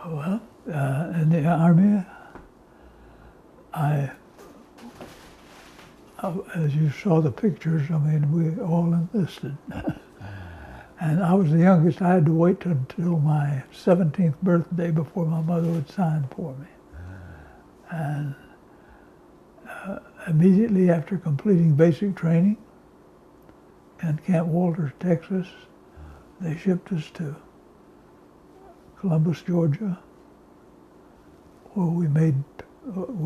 Well, in the Army, I, as you saw the pictures, I mean, we all enlisted. And I was the youngest. I had to wait until my 17th birthday before my mother would sign for me. And immediately after completing basic training in Camp Walters, Texas, they shipped us to Columbus, Georgia, where we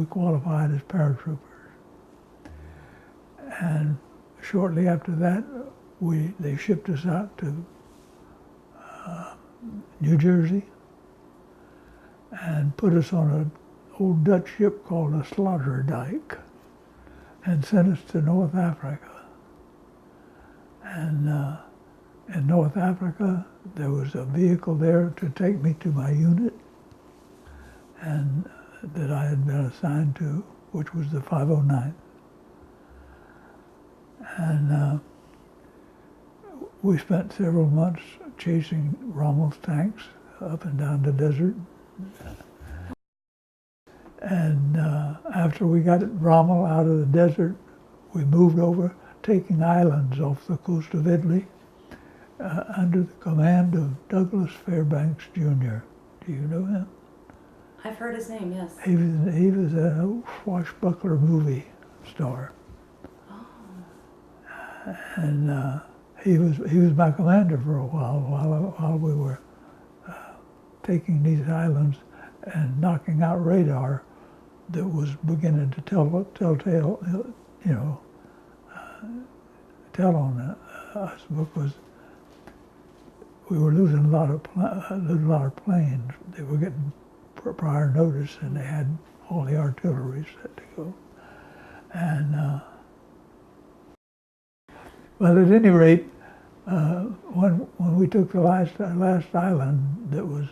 qualified as paratroopers. And shortly after that, they shipped us out to New Jersey and put us on an old Dutch ship called a Sloterdijk and sent us to North Africa. And in North Africa, there was a vehicle there to take me to my unit and that I had been assigned to, which was the 509th. And we spent several months chasing Rommel's tanks up and down the desert. And after we got Rommel out of the desert, we moved over, taking islands off the coast of Italy under the command of Douglas Fairbanks, Jr. Do you know him? I've heard his name, yes. He was a swashbuckler movie star. Oh. And he was my commander for a while we were taking these islands and knocking out radar that was beginning to tell on us, because we were losing a lot of planes. They were getting prior notice, and they had all the artillery set to go. And well, at any rate, when we took the last island that was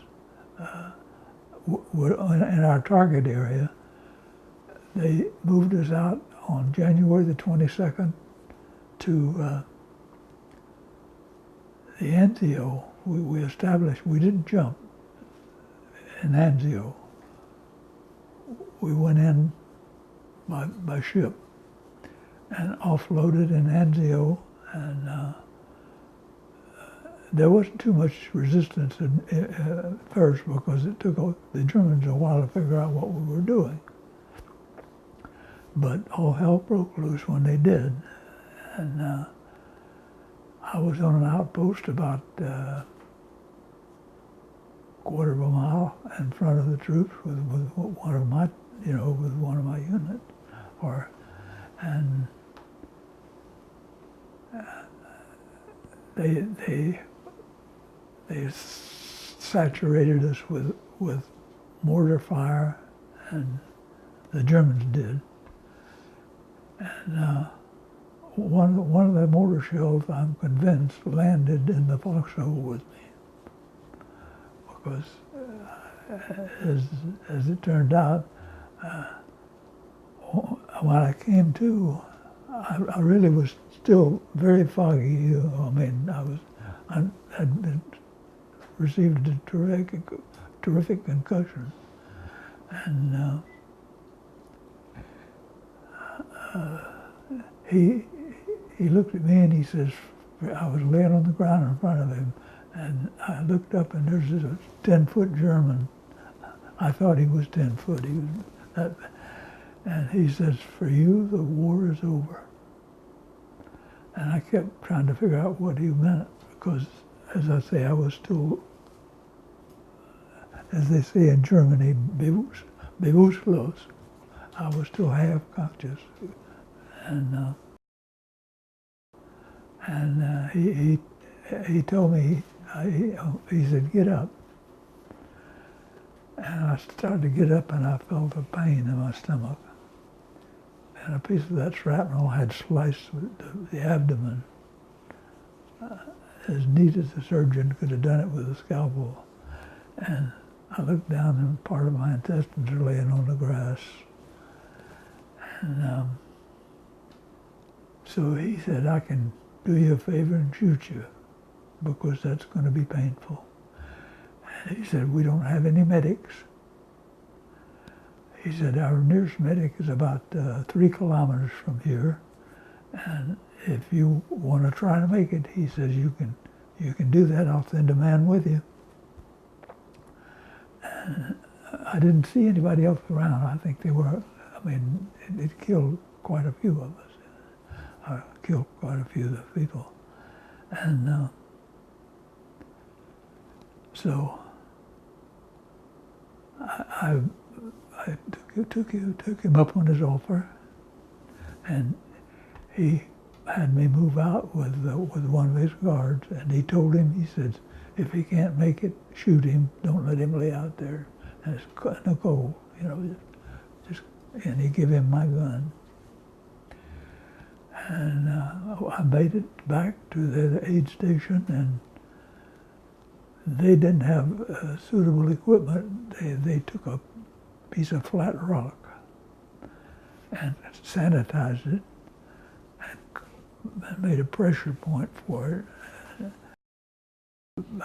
in our target area, they moved us out on January the 22nd to the Anzio. We established, we didn't jump in Anzio. We went in by ship and offloaded in Anzio, and there wasn't too much resistance at first, because it took the Germans a while to figure out what we were doing. But all hell broke loose when they did. And I was on an outpost about a quarter of a mile in front of the troops with one of my, with one of my units. And they saturated us with mortar fire, and the Germans did. And one of the mortar shells, I'm convinced, landed in the foxhole with me, because as it turned out, when I came to, I really was still very foggy. I mean, I had received a terrific concussion, and he looked at me and he says, I was laying on the ground in front of him, and I looked up and there's this 10-foot German. I thought he was 10 foot. He was that, and he says, for you, the war is over. And I kept trying to figure out what he meant, because, as I say, I was still, as they say in Germany, bewusstlos. I was still half conscious. And he told me, he said, get up. And I started to get up, and I felt a pain in my stomach. And a piece of that shrapnel had sliced the abdomen, as neat as the surgeon could have done it with a scalpel. And I looked down, and part of my intestines are laying on the grass. And so he said, I can do you a favor and shoot you, because that's going to be painful. And he said, we don't have any medics. He said, our nearest medic is about 3 kilometers from here. And if you want to try to make it, he says, you can do that. I'll send a man with you. And I didn't see anybody else around. I think they were, I mean, it killed quite a few of us. Killed quite a few of the people. And so I took him up on his offer, and he had me move out with one of his guards, and he told him, he said, if he can't make it, shoot him. Don't let him lay out there in the cold, you know. And he gave him my gun. And I made it back to the aid station, and they didn't have suitable equipment. They took a piece of flat rock and sanitized it and made a pressure point for it.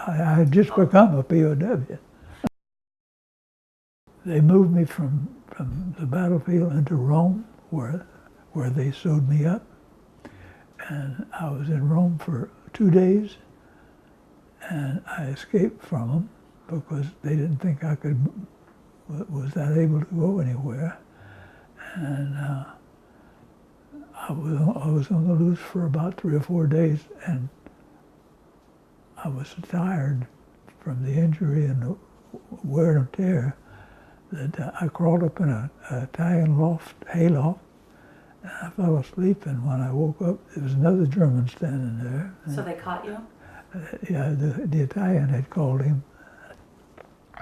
I had just become a POW. They moved me from the battlefield into Rome, where they sewed me up. And I was in Rome for 2 days, and I escaped from them because they didn't think I was that able to go anywhere. And I was on the loose for about 3 or 4 days, and I was so tired from the injury and the wear and tear that I crawled up in an Italian hayloft, and I fell asleep, and when I woke up, there was another German standing there. So they caught you? Yeah, the Italian had called him,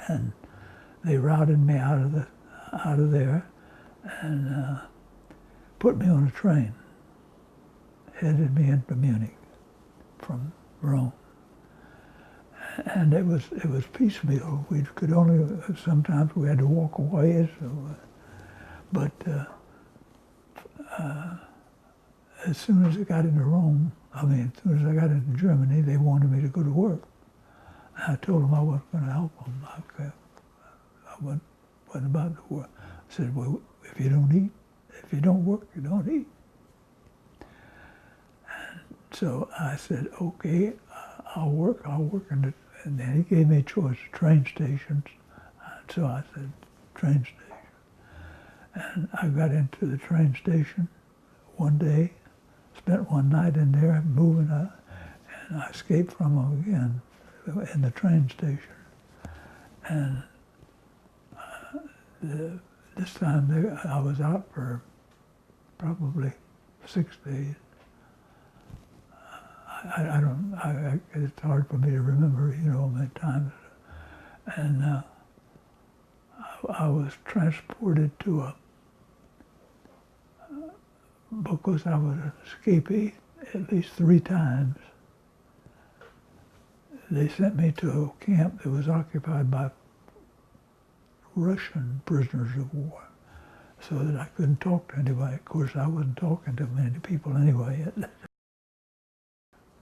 and they routed me out of there, and put me on a train, headed me into Munich from Rome. And it was piecemeal. We could only, sometimes we had to walk away. But as soon as I got into Rome, as soon as I got into Germany, they wanted me to go to work. And I told them I wasn't going to help them. I wasn't about to work. I said, well, if you don't eat, if you don't work, you don't eat. And so I said, okay, I'll work. And then he gave me a choice of train stations. And so I said, train station. And I got into the train station one day, spent one night in there moving out, and I escaped from them again in the train station. And this time I was out for probably 6 days. It's hard for me to remember, how many times. And I was transported to because I was an escapee at least 3 times. They sent me to a camp that was occupied by Russian prisoners of war, so that I couldn't talk to anybody. Of course, I wasn't talking to many people anyway.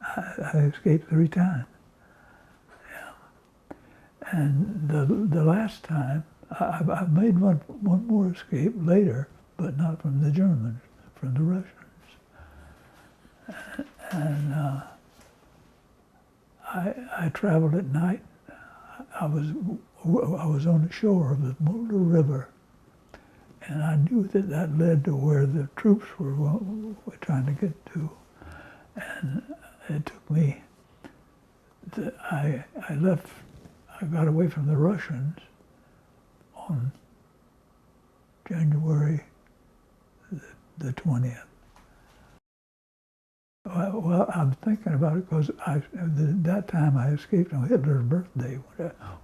I escaped 3 times. Yeah. And the last time, I made one more escape later, but not from the Germans, from the Russians. And I traveled at night. I was on the shore of the Mulder River, and I knew that led to where the troops were trying to get to. And it took me, I got away from the Russians on January the 20th. Well, I'm thinking about it because that time I escaped on Hitler's birthday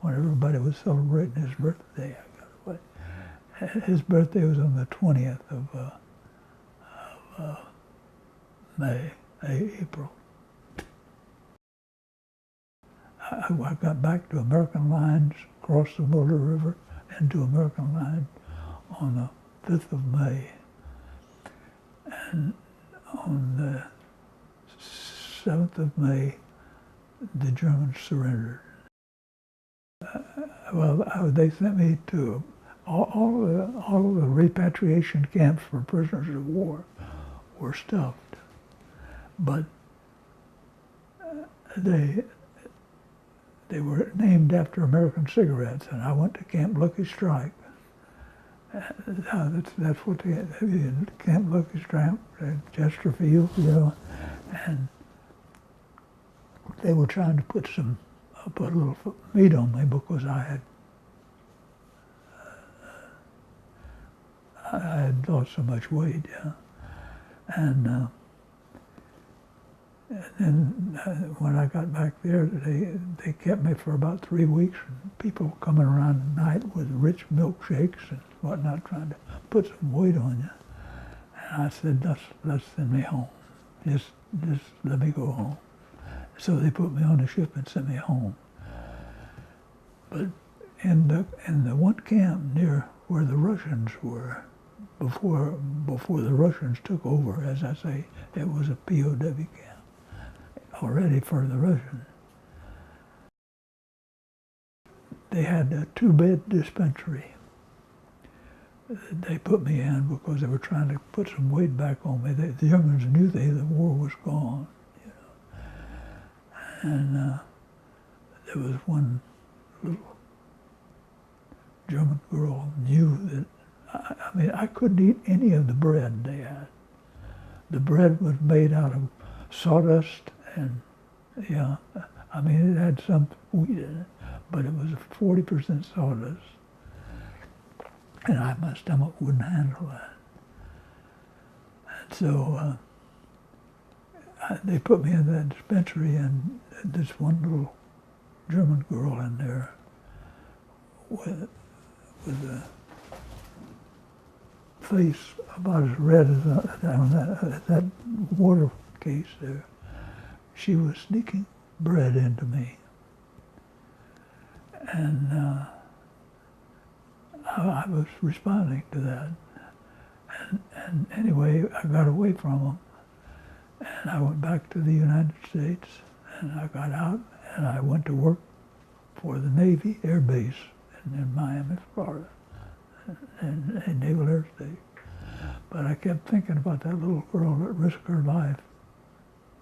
when everybody was celebrating his birthday. I got away. His birthday was on the 20th of April. I got back to American Lines, crossed the Mulder River, into American Lines on the 5th of May. And on the 7th of May, the Germans surrendered. Well, they sent me to all of the repatriation camps for prisoners of war were stuffed, but they were named after American cigarettes, and I went to Camp Lucky Strike. That's what they Camp Lucky Strike, Chesterfield, you know, and they were trying to put a little meat on me because I had lost so much weight, yeah. And when I got back there, they kept me for about 3 weeks, and people coming around at night with rich milkshakes and whatnot, trying to put some weight on you. And I said, let's send me home. Just let me go home. So they put me on the ship and sent me home. But in the one camp near where the Russians were, before the Russians took over, as I say, it was a POW camp already for the Russians. They had a 2-bed dispensary. They put me in because they were trying to put some weight back on me. The Germans knew the war was gone, you know. And there was one little German girl knew that, I mean, I couldn't eat any of the bread they had. The bread was made out of sawdust and, yeah, I mean, it had some wheat in it, but it was 40% sawdust. And my stomach wouldn't handle that. And so they put me in that dispensary, and this one little German girl in there with a face about as red as that water case there. She was sneaking bread into me. And I was responding to that. And anyway, I got away from them. And I went back to the United States, and I got out, and I went to work for the Navy Air Base in Miami, Florida, in Naval Air Station. But I kept thinking about that little girl that risked her life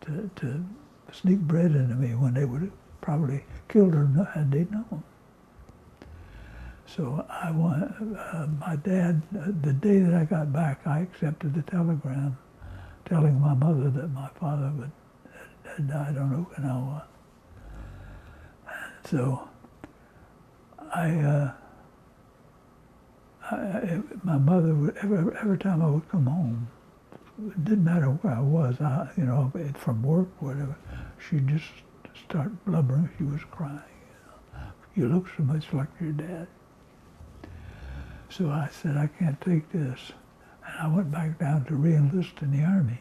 to sneak bread into me when they would have probably killed her had they known. So my dad, the day that I got back, I accepted the telegram telling my mother that my father had died on Okinawa. So my mother would, every time I would come home, it didn't matter where I was, you know, from work, whatever, she'd just start blubbering. She was crying. You look so much like your dad. So I said, I can't take this. And I went back down to re-enlist in the Army.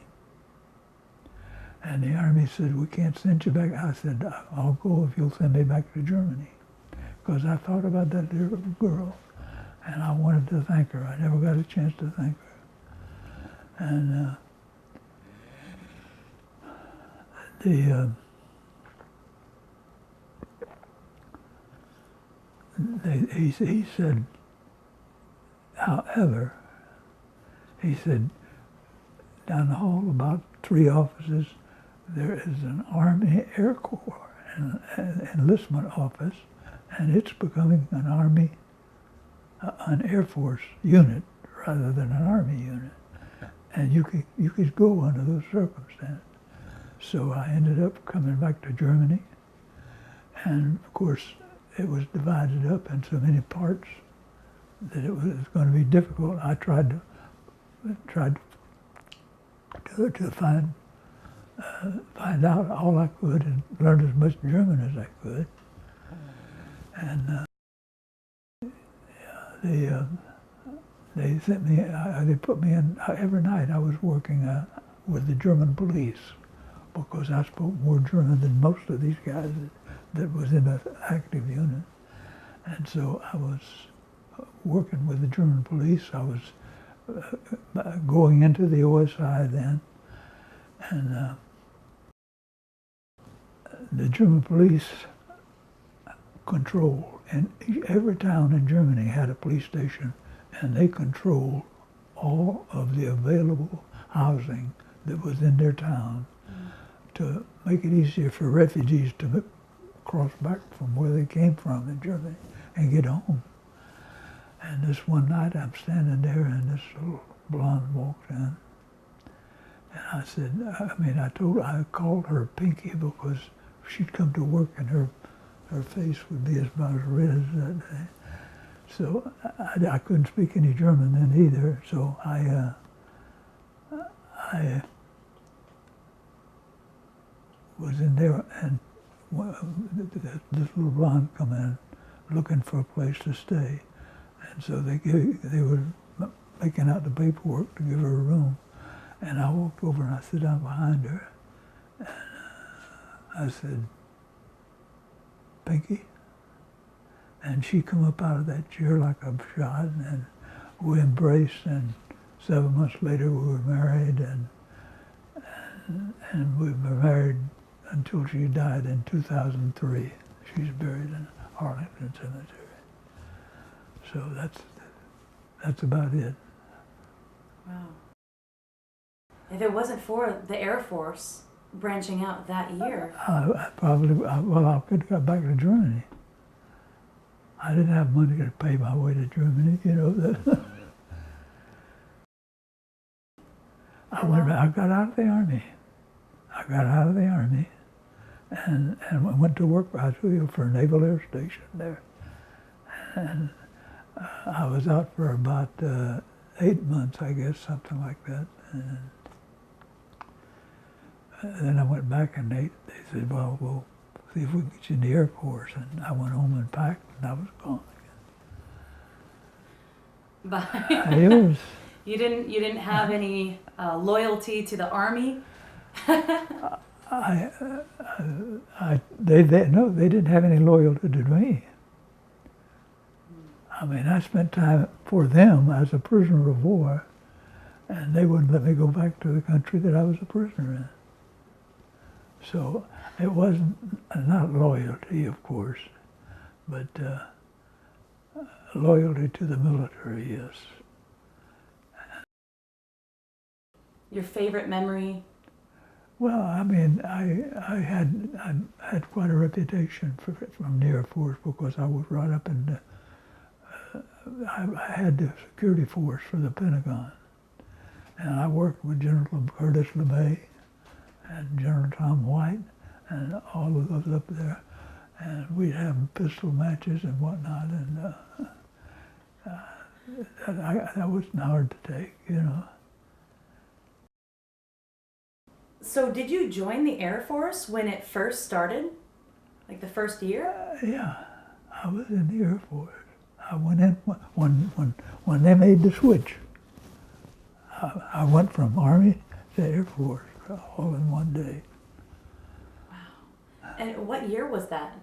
And the Army said, we can't send you back. I said, I'll go if you'll send me back to Germany. Because I thought about that little girl, and I wanted to thank her. I never got a chance to thank her. And he said, however, he said, down the hall, about 3 offices, there is an Army Air Corps an enlistment office, and it's becoming an Army, an Air Force unit rather than an Army unit. And you could go under those circumstances. So I ended up coming back to Germany, and of course it was divided up in so many parts that it was going to be difficult. I tried to find out all I could and learn as much German as I could. And they sent me, they put me in, every night I was working with the German police, because I spoke more German than most of these guys that was in an active unit. And so I was working with the German police. I was going into the OSI then, and the German police controlled and every town in Germany had a police station, and they controlled all of the available housing that was in their town to make it easier for refugees to cross back from where they came from in Germany and get home. And this one night I'm standing there and this little blonde walked in. And I said, I called her Pinky because she'd come to work and her face would be about as red as that day. So I couldn't speak any German then either, so I was in there, and this little blonde come in looking for a place to stay. And so they were making out the paperwork to give her a room. And I walked over and I sat down behind her. And I said, Pinky? And she come up out of that chair like a shot, and we embraced, and 7 months later we were married, and we were married until she died in 2003. She's buried in Arlington Cemetery. So that's about it. Wow. If it wasn't for the Air Force branching out that year. I could have got back to Germany. I didn't have money to pay my way to Germany, you know. I got out of the Army. And I went to work for a Naval Air Station there. And I was out for about 8 months, I guess, something like that. And then I went back and they said, well, we'll see if we can get you in the Air Force. And I went home and packed and I was gone But again. It was, you didn't have any loyalty to the Army? they didn't have any loyalty to me. I mean, I spent time for them as a prisoner of war, and they wouldn't let me go back to the country that I was a prisoner in. So it wasn't, not loyalty, of course, but loyalty to the military, yes. Your favorite memory? Well, I mean, I had quite a reputation from the Air Force because I was right up in the, I had the security force for the Pentagon. And I worked with General Curtis LeMay and General Tom White and all of those up there. And we'd have pistol matches and whatnot. And that wasn't hard to take, you know. So did you join the Air Force when it first started? Like the first year? Yeah, I was in the Air Force. I went in when they made the switch. I went from Army to Air Force all in one day. Wow. And what year was that?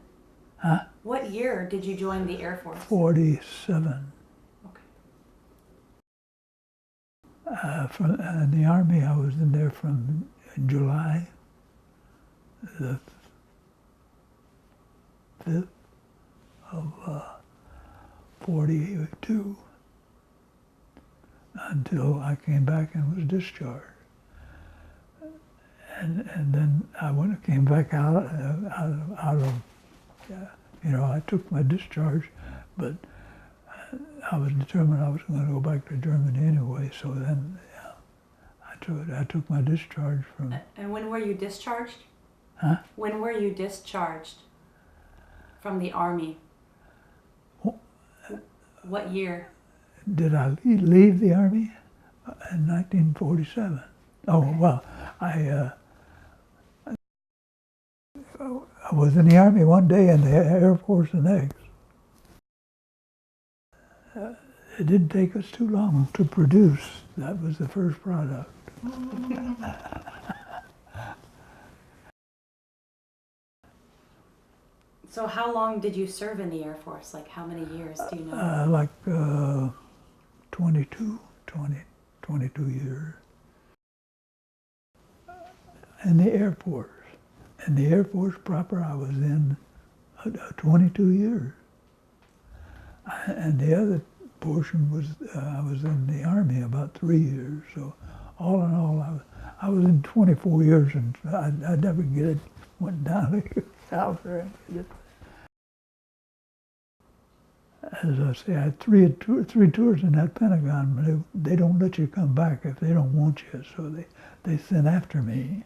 Huh? What year did you join the Air Force? 47. Okay. In the Army, I was in there from July the 5th of 42 until I came back and was discharged. And then I came back out of, you know, I took my discharge, but I was determined I was going to go back to Germany anyway, so then I took my discharge from... And when were you discharged? Huh? When were you discharged from the Army? What year? Did I leave the Army? In 1947. Oh, well, I was in the Army one day and the Air Force the next. It didn't take us too long to produce. That was the first product. So how long did you serve in the Air Force? Like how many years, do you know? Like 22 years. In the Air Force. In the Air Force proper, I was in 22 years. And the other portion was I was in the Army about 3 years. So all in all, I was in 24 years, and I never went down to south or anything. As I say, I had three tours in that Pentagon, but they don't let you come back if they don't want you. So they sent after me.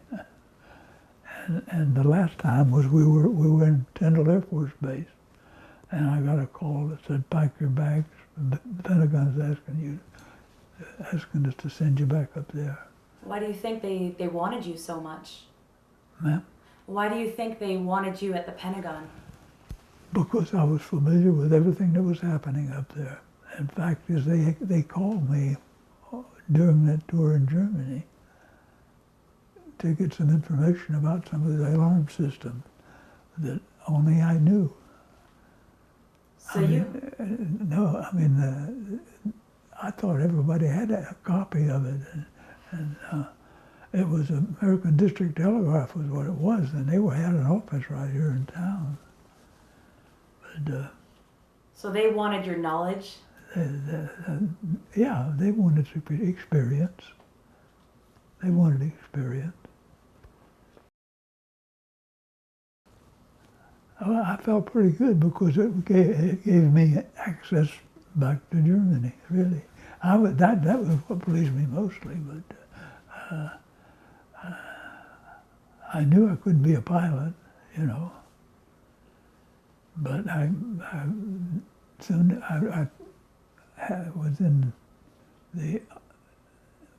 And the last time was we were in Tyndall Air Force Base, and I got a call that said, "Pack your bags. The Pentagon's asking us to send you back up there." Why do you think they wanted you so much? Ma'am? Why do you think they wanted you at the Pentagon? Because I was familiar with everything that was happening up there. In fact, they called me during that tour in Germany to get some information about some of the alarm systems that only I knew. So I thought everybody had a copy of it, and it was American District Telegraph was what it was, and they had an office right here in town. But so they wanted your knowledge? yeah, they wanted experience. They wanted experience. Well, I felt pretty good because it gave me access back to Germany, really. That was what pleased me mostly, but I knew I couldn't be a pilot, you know. But I was in the,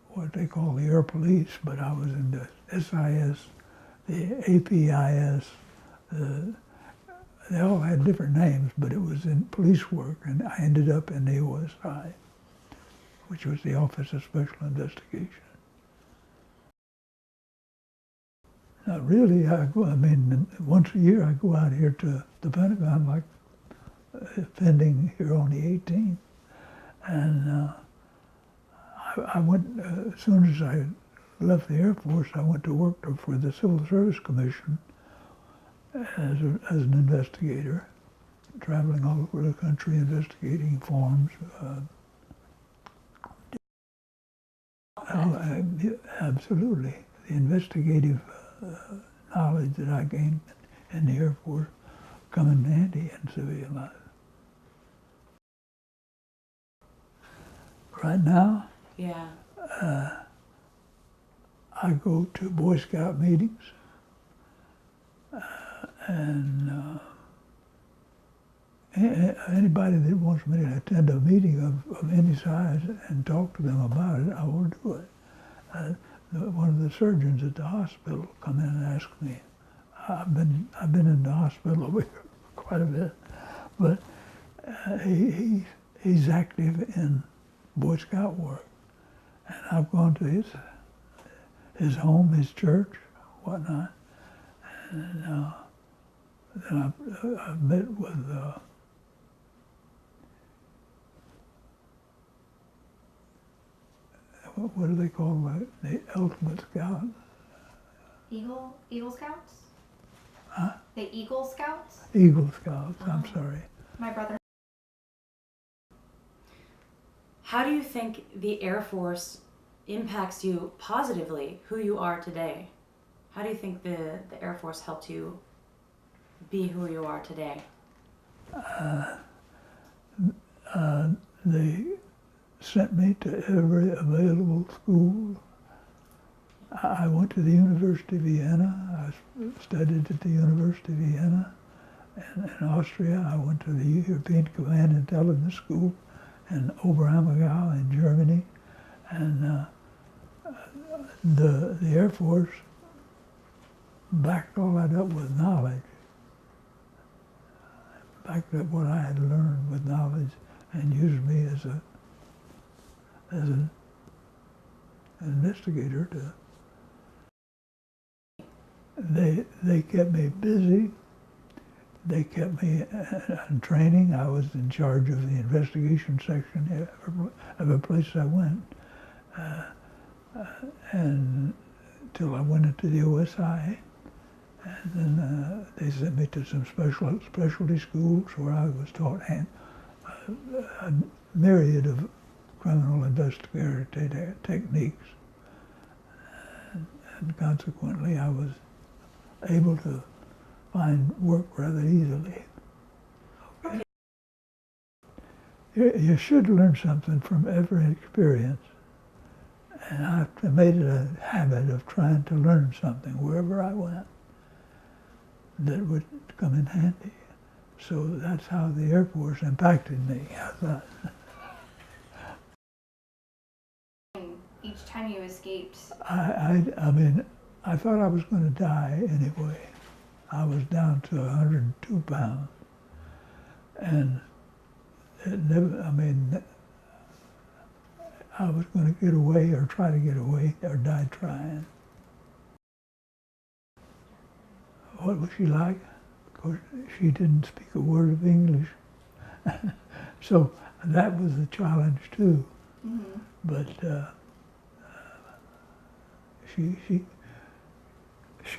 what they call the Air Police, but I was in the SIS, the APIS, they all had different names, but it was in police work, and I ended up in the OSI, which was the Office of Special Investigation. Not really. Once a year I go out here to the Pentagon, like pending here on the 18th, and I went as soon as I left the Air Force. I went to work for the Civil Service Commission as an investigator, traveling all over the country investigating forms. Absolutely, the investigative knowledge that I gained in the Air Force come in handy in civilian life. Right now, yeah, I go to Boy Scout meetings, and anybody that wants me to attend a meeting of any size and talk to them about it, I will do it. One of the surgeons at the hospital come in and ask me. I've been in the hospital over here quite a bit, but he's active in Boy Scout work, and I've gone to his home, his church, whatnot, and then I've met with what do they call the Ultimate Scout? Eagle Scouts? Huh? The Eagle Scouts? Eagle Scouts, I'm sorry. My brother. How do you think the Air Force impacts you positively, who you are today? How do you think the Air Force helped you be who you are today? They sent me to every available school. I went to the University of Vienna. I studied at the University of Vienna. And in Austria, I went to the European Command Intelligence School in Oberammergau in Germany. And the Air Force backed all that up with knowledge. Backed up what I had learned with knowledge and used me as an investigator. They kept me busy. They kept me in training. I was in charge of the investigation section every place I went, and until I went into the OSI, and then they sent me to some specialty schools where I was taught a myriad of criminal investigator techniques, and consequently I was able to find work rather easily. Okay. You should learn something from every experience, and I've made it a habit of trying to learn something wherever I went that would come in handy. So that's how the Air Force impacted me, I thought. Each time you escaped? I mean, I thought I was going to die anyway. I was down to 102 pounds. And it never, I mean, I was going to get away or try to get away or die trying. What was she like? Of course, she didn't speak a word of English. So that was a challenge too. Mm-hmm. But she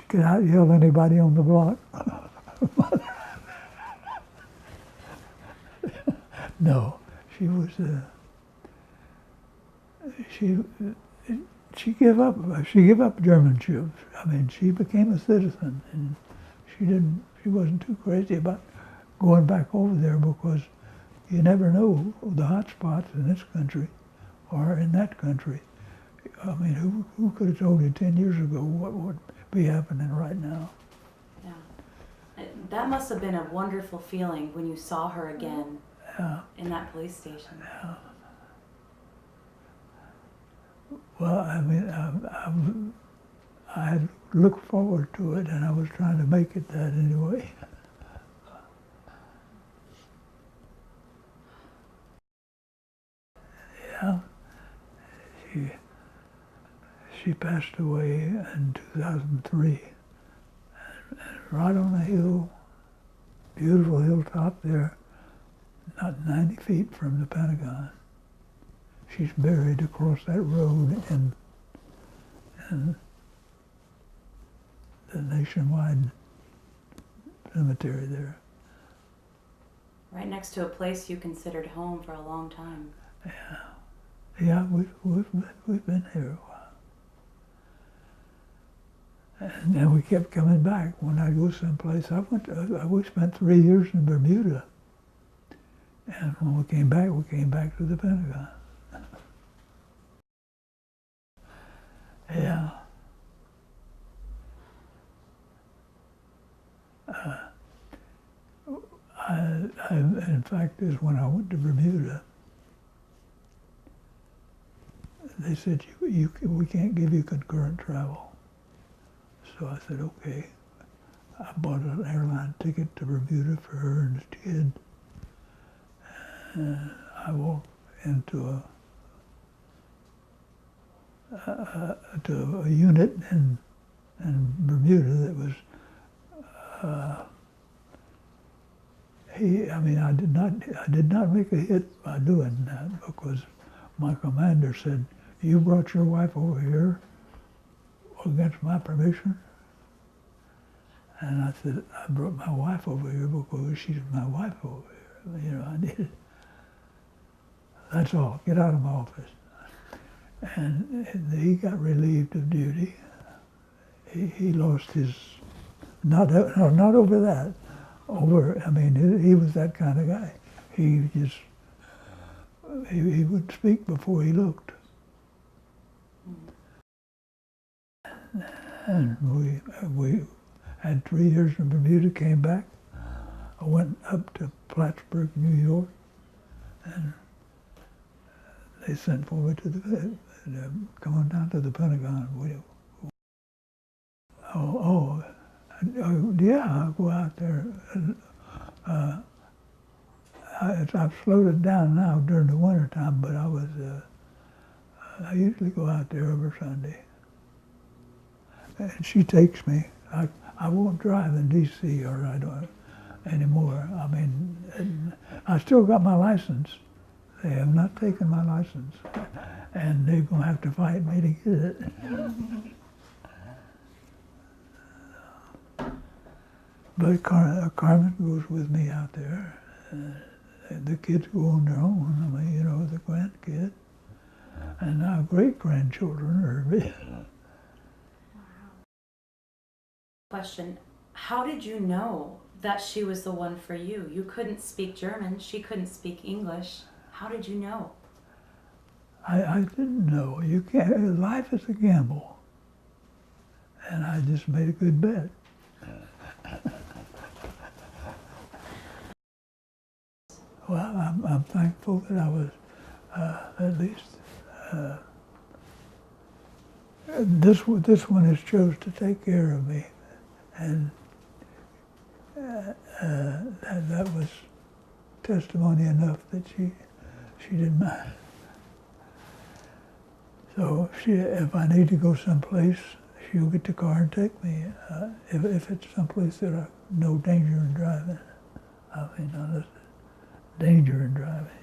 could out yell anybody on the block. No, she was. She gave up. She gave up Germanship. I mean, she became a citizen, and she wasn't too crazy about going back over there, because you never know the hot spots in this country or in that country. I mean, who could have told you 10 years ago what would be happening right now? Yeah. That must have been a wonderful feeling when you saw her again in that police station. Yeah. Well, I mean, I had looked forward to it, and I was trying to make it that anyway. Yeah. She passed away in 2003, and right on a hill, beautiful hilltop there, not 90 feet from the Pentagon. She's buried across that road in the Nationwide cemetery there. Right next to a place you considered home for a long time. Yeah, we've been here a while. And then we kept coming back. When I go someplace, we spent 3 years in Bermuda. And when we came back to the Pentagon. Yeah. In fact, is when I went to Bermuda, they said, we can't give you concurrent travel. So I said, okay. I bought an airline ticket to Bermuda for her and the kid. And I walked into a unit in Bermuda that was, I did not make a hit by doing that, because my commander said, you brought your wife over here against my permission? And I said, I brought my wife over here because she's my wife over here. You know, I did it. That's all. Get out of my office. And he got relieved of duty. He lost his, not over that. I mean, he was that kind of guy. He would speak before he looked. And we had 3 years in Bermuda, came back. I went up to Plattsburgh, New York, and they sent for me to come on down to the Pentagon. Yeah, I'll go out there. I've slowed it down now during the winter time, but I usually go out there every Sunday. And she takes me. I won't drive in D.C. or I don't anymore. I mean, I still got my license. They have not taken my license, and they're going to have to fight me to get it. But Carmen goes with me out there the kids go on their own. I mean, you know, the grandkid and our great-grandchildren are. Question: how did you know that she was the one for you? You couldn't speak German. She couldn't speak English. How did you know? I didn't know. You can't. Life is a gamble, and I just made a good bet. Well, I'm thankful that I was at least. This one has chose to take care of me, and that was testimony enough that she didn't mind. So if I need to go someplace, she'll get the car and take me. If it's someplace that I no danger in driving, I mean, unless there's danger in driving.